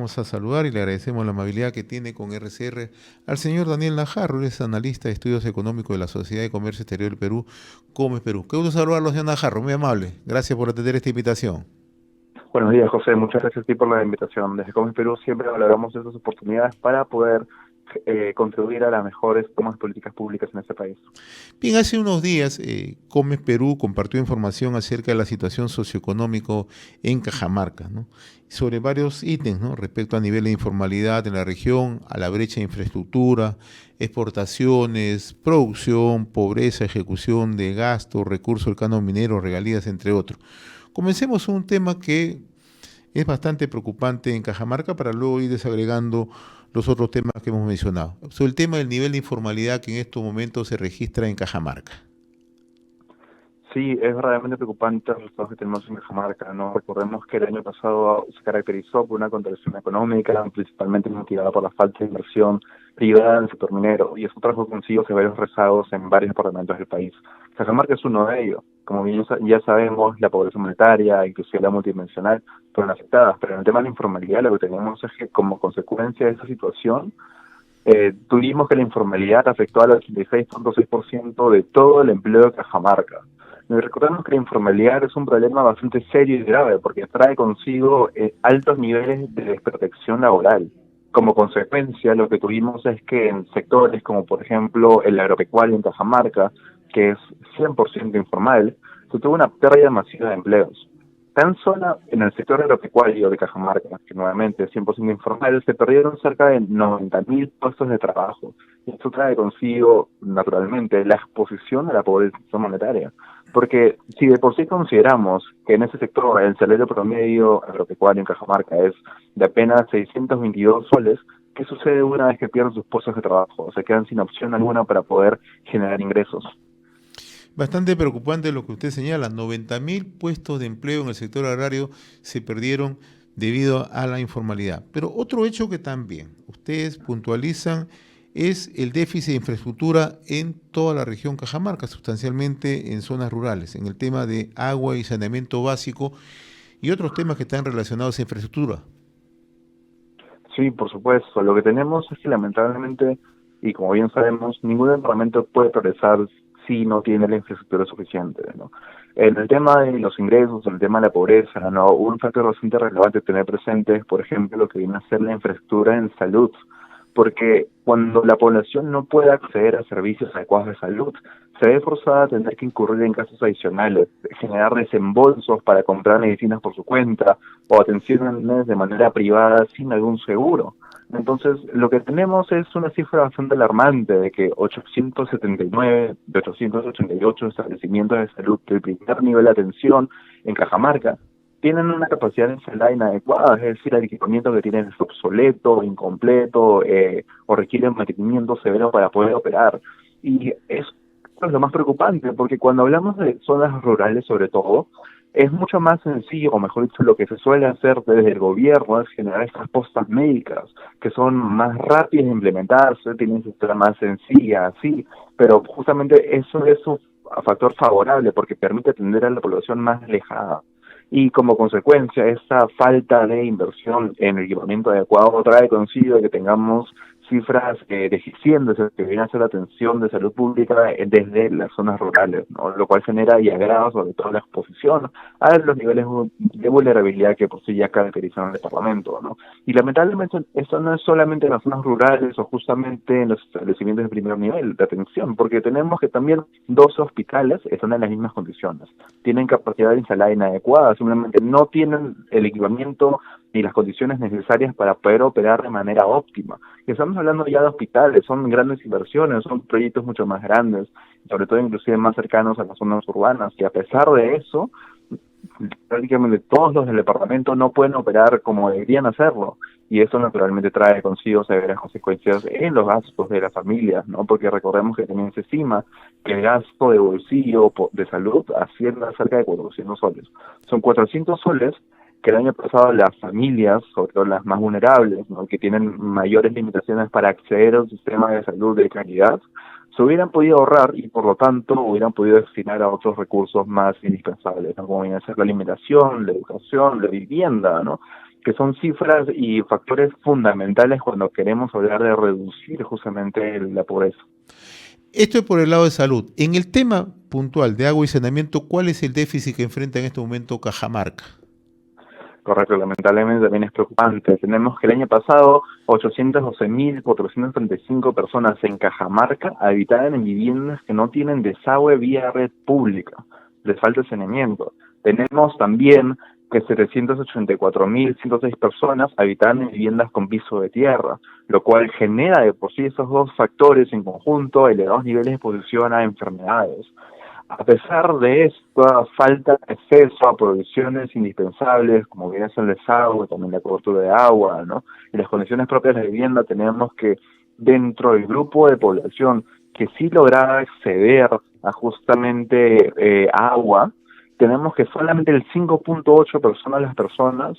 Vamos a saludar y le agradecemos la amabilidad que tiene con RCR al señor Daniel Najarro, él es analista de estudios económicos de la Sociedad de Comercio Exterior del Perú, Comes Perú. Qué gusto saludarlo, señor Najarro, muy amable. Gracias por atender esta invitación. Buenos días, José. Muchas gracias a ti por la invitación. Desde Comis Perú siempre valoramos esas oportunidades para poder contribuir a las mejores tomas de políticas públicas en este país. Bien, hace unos días Comes Perú compartió información acerca de la situación socioeconómica en Cajamarca, ¿no? Sobre varios ítems, ¿no? Respecto a nivel de informalidad en la región, a la brecha de infraestructura, exportaciones, producción, pobreza, ejecución de gastos, recursos del canon minero, regalías, entre otros. Comencemos un tema que es bastante preocupante en Cajamarca para luego ir desagregando los otros temas que hemos mencionado. Sobre el tema del nivel de informalidad que en estos momentos se registra en Cajamarca. Sí, es verdaderamente preocupante los resultados que tenemos en Cajamarca, ¿no? Recordemos que el año pasado se caracterizó por una contracción económica, principalmente motivada por la falta de inversión privada en el sector minero, y eso trajo consigo severos rezagos en varios departamentos del país. Cajamarca es uno de ellos. Como bien ya sabemos, la pobreza monetaria, inclusive la multidimensional, fueron afectadas, pero en el tema de la informalidad lo que tenemos es que como consecuencia de esa situación, tuvimos que la informalidad afectó al 86.6% de todo el empleo de Cajamarca. Y recordemos que la informalidad es un problema bastante serio y grave porque trae consigo altos niveles de desprotección laboral. Como consecuencia, lo que tuvimos es que en sectores como, por ejemplo, el agropecuario en Cajamarca, que es 100% informal, se tuvo una pérdida masiva de empleos. Tan solo en el sector agropecuario de Cajamarca, que nuevamente es 100% informal, se perdieron cerca de 90.000 puestos de trabajo. Y esto trae consigo, naturalmente, la exposición a la pobreza monetaria. Porque si de por sí consideramos que en ese sector el salario promedio agropecuario en Cajamarca es de apenas 622 soles, ¿qué sucede una vez que pierden sus puestos de trabajo? Se quedan sin opción alguna para poder generar ingresos. Bastante preocupante lo que usted señala, 90.000 puestos de empleo en el sector agrario se perdieron debido a la informalidad. Pero otro hecho que también ustedes puntualizan es el déficit de infraestructura en toda la región Cajamarca, sustancialmente en zonas rurales, en el tema de agua y saneamiento básico y otros temas que están relacionados a infraestructura. Sí, por supuesto. Lo que tenemos es que lamentablemente, y como bien sabemos, ningún departamento puede progresar si no tiene la infraestructura suficiente, ¿no? En el tema de los ingresos, en el tema de la pobreza, ¿no? Un factor bastante relevante a tener presente es, por ejemplo, lo que viene a ser la infraestructura en salud, porque cuando la población no puede acceder a servicios adecuados de salud, se ve forzada a tener que incurrir en gastos adicionales, generar desembolsos para comprar medicinas por su cuenta o atenciones de manera privada sin algún seguro. Entonces, lo que tenemos es una cifra bastante alarmante de que 879 de 888 establecimientos de salud del primer nivel de atención en Cajamarca tienen una capacidad de instalada inadecuada, es decir, el equipamiento que tienen es obsoleto, incompleto, o requiere mantenimiento severo para poder operar. Y eso es lo más preocupante, porque cuando hablamos de zonas rurales sobre todo, es mucho más sencillo, o mejor dicho, lo que se suele hacer desde el gobierno es generar estas postas médicas, que son más rápidas de implementarse, tienen sistema más sencilla, sí, pero justamente eso es un factor favorable porque permite atender a la población más alejada. Y como consecuencia, esa falta de inversión en el equipamiento adecuado trae consigo que tengamos cifras deficientes que vienen a ser la atención de salud pública desde las zonas rurales, ¿no? Lo cual genera y agrava sobre todo la exposición a los niveles de vulnerabilidad que por sí ya caracterizan al departamento, ¿no? Y lamentablemente esto no es solamente en las zonas rurales o justamente en los establecimientos de primer nivel de atención, porque tenemos que también 12 hospitales están en las mismas condiciones, tienen capacidad instalada inadecuada, simplemente no tienen el equipamiento ni las condiciones necesarias para poder operar de manera óptima. Y estamos hablando ya de hospitales, son grandes inversiones, son proyectos mucho más grandes, sobre todo inclusive más cercanos a las zonas urbanas, y a pesar de eso, prácticamente todos los del departamento no pueden operar como deberían hacerlo, y eso naturalmente trae consigo severas consecuencias en los gastos de las familias, ¿no? Porque recordemos que también se estima que el gasto de bolsillo de salud asciende a cerca de 400 soles. Son 400 soles que el año pasado las familias, sobre todo las más vulnerables, ¿no?, que tienen mayores limitaciones para acceder a un sistema de salud de calidad, se hubieran podido ahorrar y por lo tanto hubieran podido destinar a otros recursos más indispensables, ¿no?, como viene a ser la alimentación, la educación, la vivienda, ¿no? que son cifras y factores fundamentales cuando queremos hablar de reducir justamente la pobreza. Esto es por el lado de salud. En el tema puntual de agua y saneamiento, ¿cuál es el déficit que enfrenta en este momento Cajamarca? Correcto, lamentablemente también es preocupante. Tenemos que el año pasado 812.435 personas en Cajamarca habitaban en viviendas que no tienen desagüe vía red pública. Les falta saneamiento. Tenemos también que 784.106 personas habitaban en viviendas con piso de tierra, lo cual genera de por sí esos dos factores en conjunto elevados niveles de exposición a enfermedades. A pesar de esta falta de acceso a provisiones indispensables, como bien es el desagüe, también la cobertura de agua, ¿no? Y las condiciones propias de la vivienda, tenemos que dentro del grupo de población que sí lograba acceder a justamente agua, tenemos que solamente el 5.8% de las personas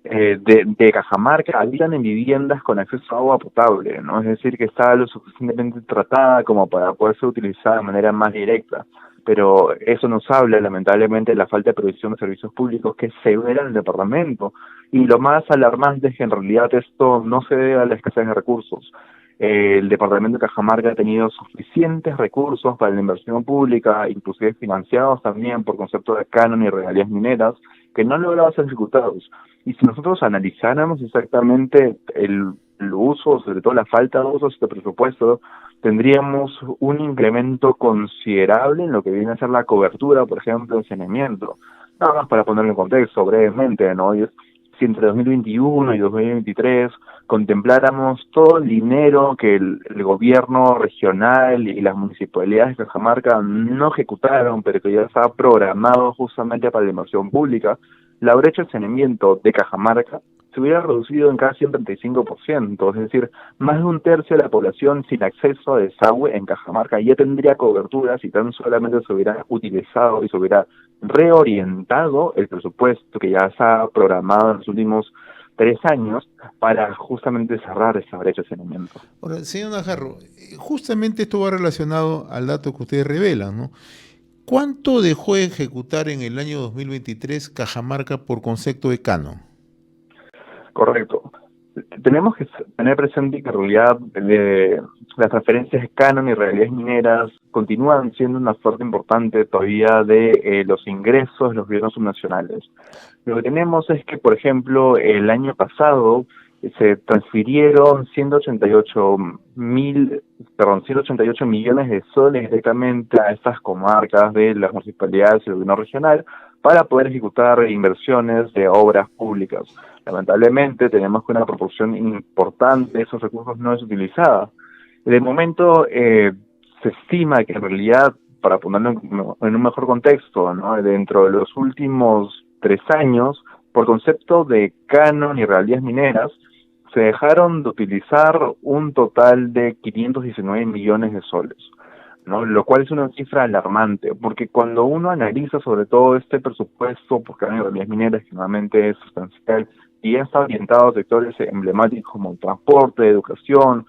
de Cajamarca habitan en viviendas con acceso a agua potable, ¿no? Es decir, que está lo suficientemente tratada como para poder ser utilizada de manera más directa. Pero eso nos habla, lamentablemente, de la falta de provisión de servicios públicos que es severa en el departamento. Y lo más alarmante es que en realidad esto no se debe a la escasez de recursos. El departamento de Cajamarca ha tenido suficientes recursos para la inversión pública, inclusive financiados también por concepto de canon y regalías mineras, que no han logrado ser ejecutados. Y si nosotros analizáramos exactamente el uso, sobre todo la falta de uso de este presupuesto, tendríamos un incremento considerable en lo que viene a ser la cobertura, por ejemplo, en saneamiento. Nada más para ponerlo en contexto brevemente, ¿no? Si entre 2021 y 2023 contempláramos todo el dinero que el gobierno regional y las municipalidades de Cajamarca no ejecutaron, pero que ya estaba programado justamente para la inversión pública, la brecha de saneamiento de Cajamarca se hubiera reducido en casi un 35%, es decir, más de un tercio de la población sin acceso a desagüe en Cajamarca ya tendría cobertura si tan solamente se hubiera utilizado y se hubiera reorientado el presupuesto que ya se ha programado en los últimos 3 años para justamente cerrar esa brecha de saneamiento. Ahora, señor Najarro, justamente esto va relacionado al dato que ustedes revelan, ¿no? ¿Cuánto dejó de ejecutar en el año 2023 Cajamarca por concepto de canon? Correcto. Tenemos que tener presente que en realidad las transferencias de canon y regalías mineras continúan siendo una fuente importante todavía de los ingresos de los gobiernos subnacionales. Lo que tenemos es que, por ejemplo, el año pasado se transfirieron 188 millones de soles directamente a estas comarcas de las municipalidades y el gobierno regional para poder ejecutar inversiones de obras públicas. Lamentablemente tenemos que una proporción importante de esos recursos no es utilizada. De momento se estima que en realidad, para ponerlo en un mejor contexto, ¿no?, dentro de los últimos 3 años, por concepto de canon y regalías mineras, se dejaron de utilizar un total de 519 millones de soles, ¿no? Lo cual es una cifra alarmante, porque cuando uno analiza sobre todo este presupuesto por canon y regalías mineras, que normalmente es sustancial, y ya está orientado a sectores emblemáticos como transporte, educación,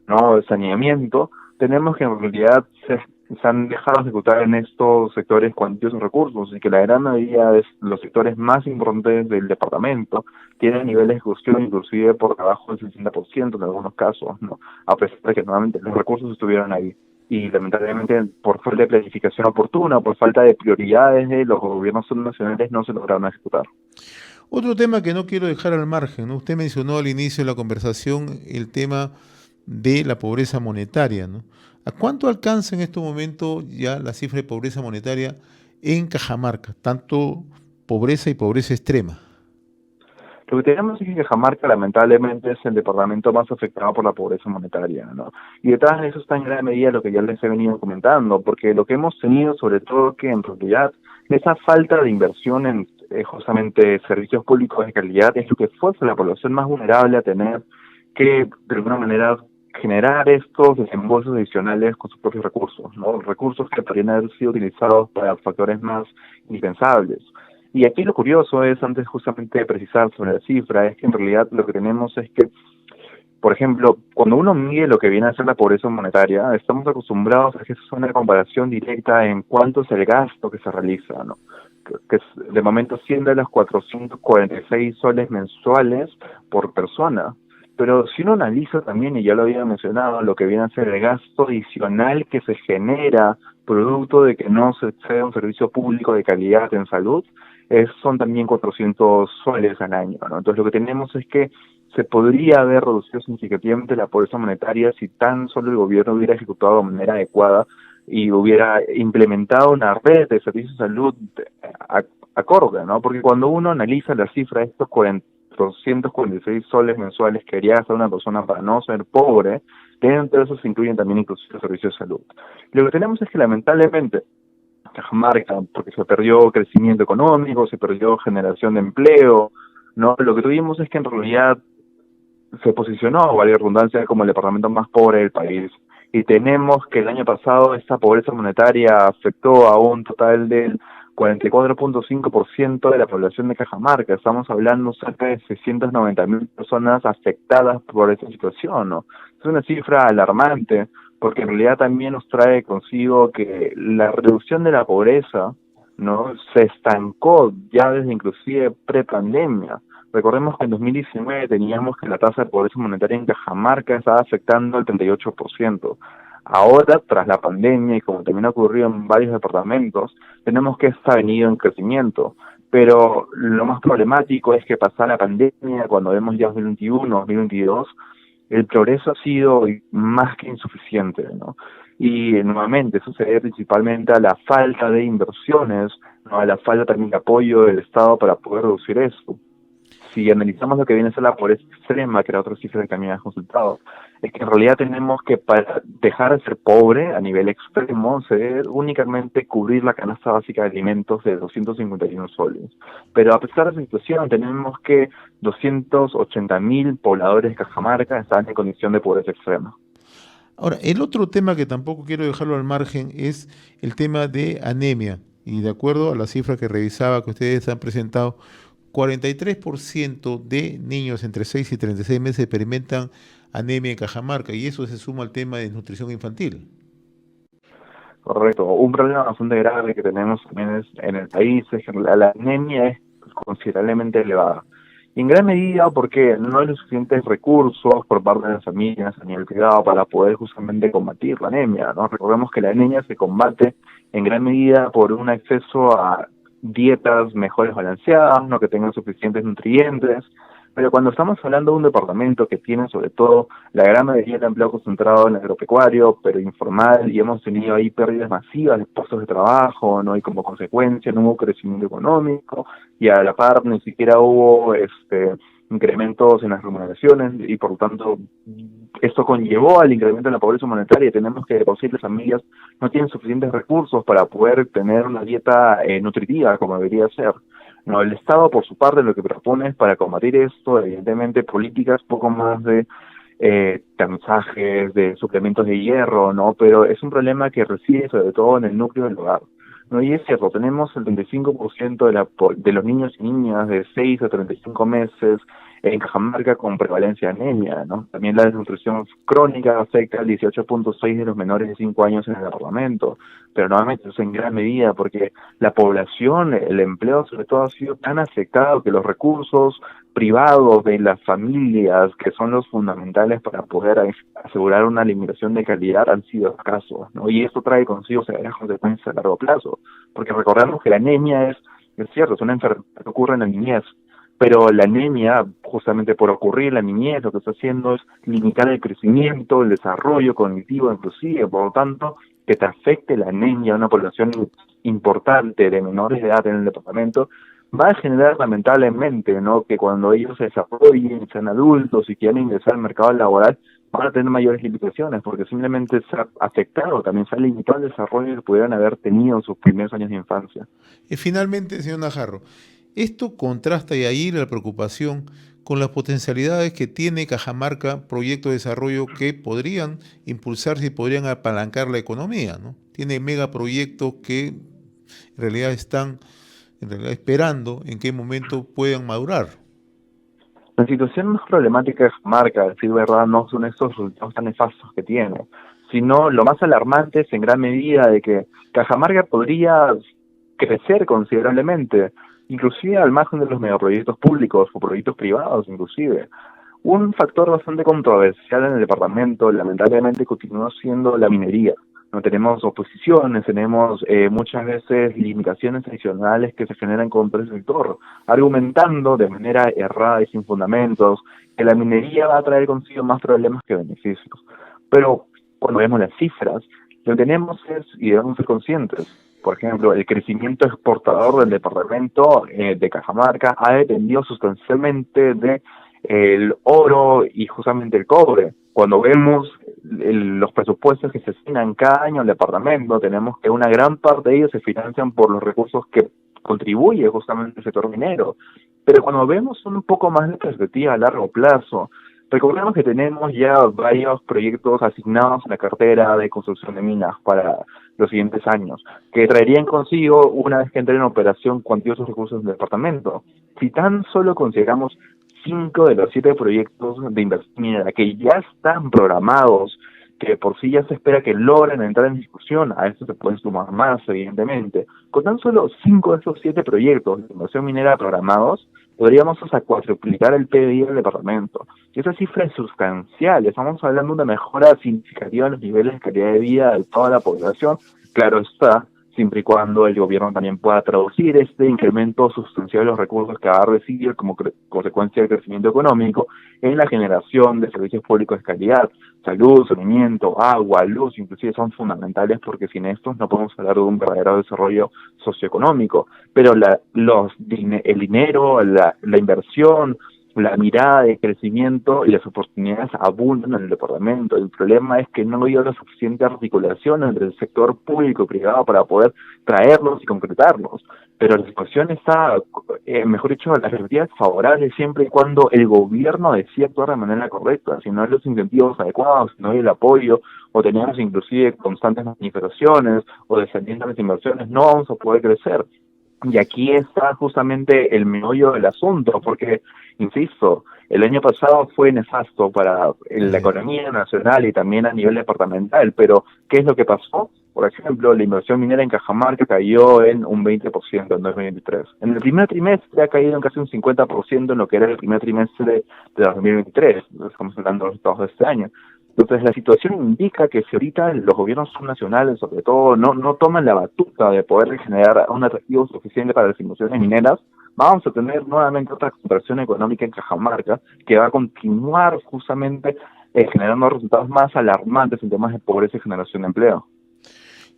¿no?, saneamiento, tenemos que en realidad se han dejado de ejecutar en estos sectores cuantiosos recursos y que la gran mayoría de los sectores más importantes del departamento tienen niveles de ejecución inclusive por debajo del 60% en algunos casos, ¿no?, a pesar de que normalmente los recursos estuvieran ahí. Y lamentablemente por falta de planificación oportuna, por falta de prioridades de los gobiernos subnacionales no se lograron ejecutar. Otro tema que no quiero dejar al margen, ¿no? Usted mencionó al inicio de la conversación el tema de la pobreza monetaria, ¿no? ¿A cuánto alcanza en este momento ya la cifra de pobreza monetaria en Cajamarca? Tanto pobreza y pobreza extrema. Lo que tenemos es que Cajamarca lamentablemente es el departamento más afectado por la pobreza monetaria, ¿no? Y detrás de eso está en gran medida lo que ya les he venido comentando, porque lo que hemos tenido sobre todo que en realidad esa falta de inversión en justamente servicios públicos de calidad es lo que fuerza a la población más vulnerable a tener que de alguna manera generar estos desembolsos adicionales con sus propios recursos, ¿no? Recursos que podrían haber sido utilizados para factores más indispensables. Y aquí lo curioso es, antes justamente de precisar sobre la cifra, es que en realidad lo que tenemos es que, por ejemplo, cuando uno mide lo que viene a ser la pobreza monetaria, estamos acostumbrados a que eso es una comparación directa en cuánto es el gasto que se realiza, ¿no? que de momento asciende a los 446 soles mensuales por persona. Pero si uno analiza también, y ya lo había mencionado, lo que viene a ser el gasto adicional que se genera producto de que no se accede a un servicio público de calidad en salud, son también 400 soles al año, ¿no? Entonces lo que tenemos es que se podría haber reducido significativamente la pobreza monetaria si tan solo el gobierno hubiera ejecutado de manera adecuada y hubiera implementado una red de servicios de salud acorde, ¿no? Porque cuando uno analiza la cifra de estos 446 soles mensuales que debería gastar una persona para no ser pobre, dentro de eso se incluyen también inclusive los servicios de salud. Lo que tenemos es que lamentablemente Cajamarca, porque se perdió crecimiento económico, se perdió generación de empleo, ¿no? Lo que tuvimos es que en realidad se posicionó, vale redundancia, como el departamento más pobre del país. Y tenemos que el año pasado esta pobreza monetaria afectó a un total del 44.5% de la población de Cajamarca. Estamos hablando cerca de 690.000 personas afectadas por esta situación, ¿no? Es una cifra alarmante, porque en realidad también nos trae consigo que la reducción de la pobreza, ¿no?, se estancó ya desde inclusive prepandemia. Recordemos que en 2019 teníamos que la tasa de pobreza monetaria en Cajamarca estaba afectando el 38%. Ahora, tras la pandemia, y como también ha ocurrido en varios departamentos, tenemos que esta ha venido en crecimiento. Pero lo más problemático es que pasada la pandemia, cuando vemos ya 2021, 2022, el progreso ha sido más que insuficiente, ¿no? Y nuevamente eso se debe principalmente a la falta de inversiones, ¿no?, a la falta también de apoyo del Estado para poder reducir esto. Si analizamos lo que viene a ser la pobreza extrema, que era otra cifra que también has consultado, es que en realidad tenemos que, para dejar de ser pobre a nivel extremo, se debe únicamente cubrir la canasta básica de alimentos de 251 soles. Pero a pesar de esa situación, tenemos que 280.000 pobladores de Cajamarca están en condición de pobreza extrema. Ahora, el otro tema que tampoco quiero dejarlo al margen es el tema de anemia. Y de acuerdo a la cifra que revisaba que ustedes han presentado, 43% de niños entre 6 y 36 meses experimentan anemia en Cajamarca, y eso se suma al tema de nutrición infantil. Correcto. Un problema bastante grave que tenemos también en el país es que la anemia es considerablemente elevada. Y en gran medida porque no hay los suficientes recursos por parte de las familias a nivel privado para poder justamente combatir la anemia, ¿no? Recordemos que la anemia se combate en gran medida por un acceso a dietas mejores balanceadas, no que tengan suficientes nutrientes, pero cuando estamos hablando de un departamento que tiene sobre todo la gran mayoría de empleo concentrado en el agropecuario, pero informal, y hemos tenido ahí pérdidas masivas de puestos de trabajo, ¿no? Y como consecuencia no hubo crecimiento económico, y a la par ni siquiera hubo incrementos en las remuneraciones, y por lo tanto esto conllevó al incremento de la pobreza monetaria. Tenemos que posibles familias no tienen suficientes recursos para poder tener una dieta nutritiva como debería ser. No, el Estado, por su parte, lo que propone es, para combatir esto, evidentemente, políticas poco más de tamizajes, de suplementos de hierro, ¿no? Pero es un problema que reside sobre todo en el núcleo del hogar, ¿no? Y es cierto, tenemos el 35% de los niños y niñas de 6 a 35 meses en Cajamarca con prevalencia de anemia, ¿no? También la desnutrición crónica afecta al 18.6% de los menores de 5 años en el departamento, pero nuevamente eso en gran medida porque la población, el empleo sobre todo ha sido tan afectado que los recursos privados de las familias, que son los fundamentales para poder asegurar una alimentación de calidad, han sido escasos, ¿no? Y esto trae consigo severas consecuencias a largo plazo, porque recordemos que la anemia es cierto, es una enfermedad que ocurre en la niñez, pero la anemia, justamente por ocurrir en la niñez, lo que está haciendo es limitar el crecimiento, el desarrollo cognitivo inclusive, por lo tanto, que te afecte la anemia a una población importante de menores de edad en el departamento, va a generar lamentablemente, ¿no?, que cuando ellos se desarrollen, sean adultos y quieran ingresar al mercado laboral, van a tener mayores limitaciones, porque simplemente se ha afectado, también se ha limitado el desarrollo que pudieran haber tenido en sus primeros años de infancia. Y finalmente, señor Najarro, esto contrasta y ahí la preocupación con las potencialidades que tiene Cajamarca, proyectos de desarrollo que podrían impulsarse y podrían apalancar la economía, ¿no? Tiene megaproyectos que en realidad están esperando en qué momento puedan madurar. La situación más problemática de Cajamarca, a decir verdad, no son estos resultados tan nefastos que tiene, sino lo más alarmante es en gran medida de que Cajamarca podría crecer considerablemente, inclusive al margen de los megaproyectos públicos o proyectos privados inclusive. Un factor bastante controversial en el departamento, lamentablemente, continúa siendo la minería. No tenemos oposiciones, tenemos muchas veces limitaciones adicionales que se generan contra el sector, argumentando de manera errada y sin fundamentos que la minería va a traer consigo más problemas que beneficios. Pero cuando vemos las cifras, lo que tenemos es, y debemos ser conscientes, por ejemplo, el crecimiento exportador del departamento de Cajamarca ha dependido sustancialmente de el oro y justamente el cobre. Cuando vemos los presupuestos que se asignan cada año al departamento, tenemos que una gran parte de ellos se financian por los recursos que contribuye justamente el sector minero. Pero cuando vemos un poco más de perspectiva a largo plazo, recordemos que tenemos ya varios proyectos asignados a la cartera de construcción de minas para los siguientes años, que traerían consigo, una vez que entre en operación, cuantiosos recursos del departamento. Si tan solo consideramos 5 de los 7 proyectos de inversión minera que ya están programados, que por sí ya se espera que logren entrar en discusión, a esto se pueden sumar más, evidentemente. Con tan solo 5 de esos 7 proyectos de inversión minera programados, podríamos hasta cuadruplicar el PBI del departamento. Y esa cifra es sustancial, estamos hablando de una mejora significativa en los niveles de calidad de vida de toda la población. Claro está, siempre y cuando el gobierno también pueda traducir este incremento sustancial de los recursos que va a recibir como consecuencia del crecimiento económico en la generación de servicios públicos de calidad. Salud, saneamiento, agua, luz, inclusive son fundamentales porque sin estos no podemos hablar de un verdadero desarrollo socioeconómico. Pero el dinero, la inversión, la mirada de crecimiento y las oportunidades abundan en el departamento. El problema es que no ha habido la suficiente articulación entre el sector público y privado para poder traerlos y concretarlos. Pero la situación está, mejor dicho, la perspectiva es favorable siempre y cuando el gobierno decida actuar de manera correcta. Si no hay los incentivos adecuados, si no hay el apoyo, o tenemos inclusive constantes manifestaciones o descendientes de inversiones, no vamos a poder crecer. Y aquí está justamente el meollo del asunto, porque, insisto, el año pasado fue nefasto para la economía nacional y también a nivel departamental, pero ¿qué es lo que pasó? Por ejemplo, la inversión minera en Cajamarca cayó en un 20% en 2023. En el primer trimestre ha caído en casi un 50% en lo que era el primer trimestre de 2023. Estamos hablando de los resultados de este año. Entonces, la situación indica que si ahorita los gobiernos nacionales, sobre todo, no toman la batuta de poder generar un atractivo suficiente para las inversiones mineras, vamos a tener nuevamente otra contracción económica en Cajamarca que va a continuar justamente generando resultados más alarmantes en temas de pobreza y generación de empleo.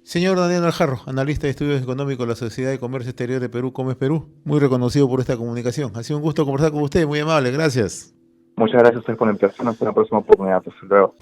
Señor Daniel Aljarro, analista de estudios económicos de la Sociedad de Comercio Exterior de Perú, Comes Perú, muy reconocido por esta comunicación. Ha sido un gusto conversar con usted, muy amable, gracias. Muchas gracias a ustedes por la invitación, hasta la próxima oportunidad, hasta luego.